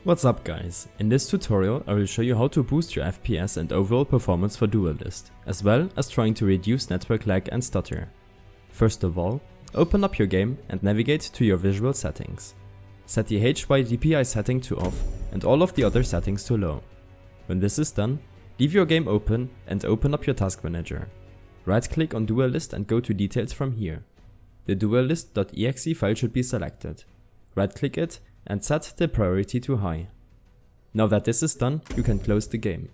What's up guys, in this tutorial I will show you how to boost your FPS and overall performance for Duelyst, as well as trying to reduce network lag and stutter. First of all, open up your game and navigate to your visual settings. Set the HYDPI setting to off and all of the other settings to low. When this is done, leave your game open and open up your task manager. Right click on Duelyst and go to details from here. The duelyst.exe file should be selected. Right click it and set the priority to high. Now that this is done, you can close the game.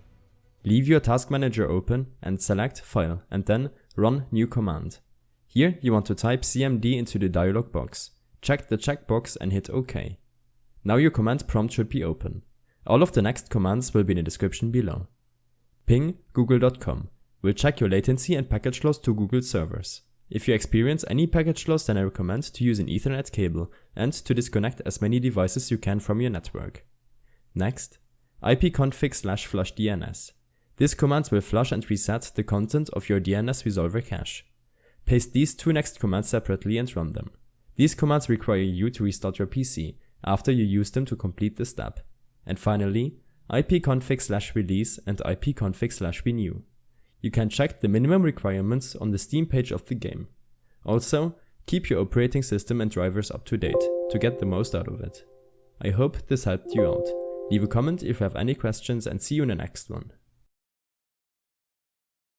Leave your task manager open and select File and then Run New Command. Here you want to type cmd into the dialog box. Check the checkbox and hit OK. Now your command prompt should be open. All of the next commands will be in the description below. Ping google.com will check your latency and package loss to Google servers. If you experience any package loss, then I recommend to use an Ethernet cable and to disconnect as many devices you can from your network. Next, ipconfig/flushdns. This command will flush and reset the content of your DNS resolver cache. Paste these two next commands separately and run them. These commands require you to restart your PC after you use them to complete the step. And finally, ipconfig/release and ipconfig/renew. You can check the minimum requirements on the Steam page of the game. Also, keep your operating system and drivers up to date to get the most out of it. I hope this helped you out. Leave a comment if you have any questions and see you in the next one.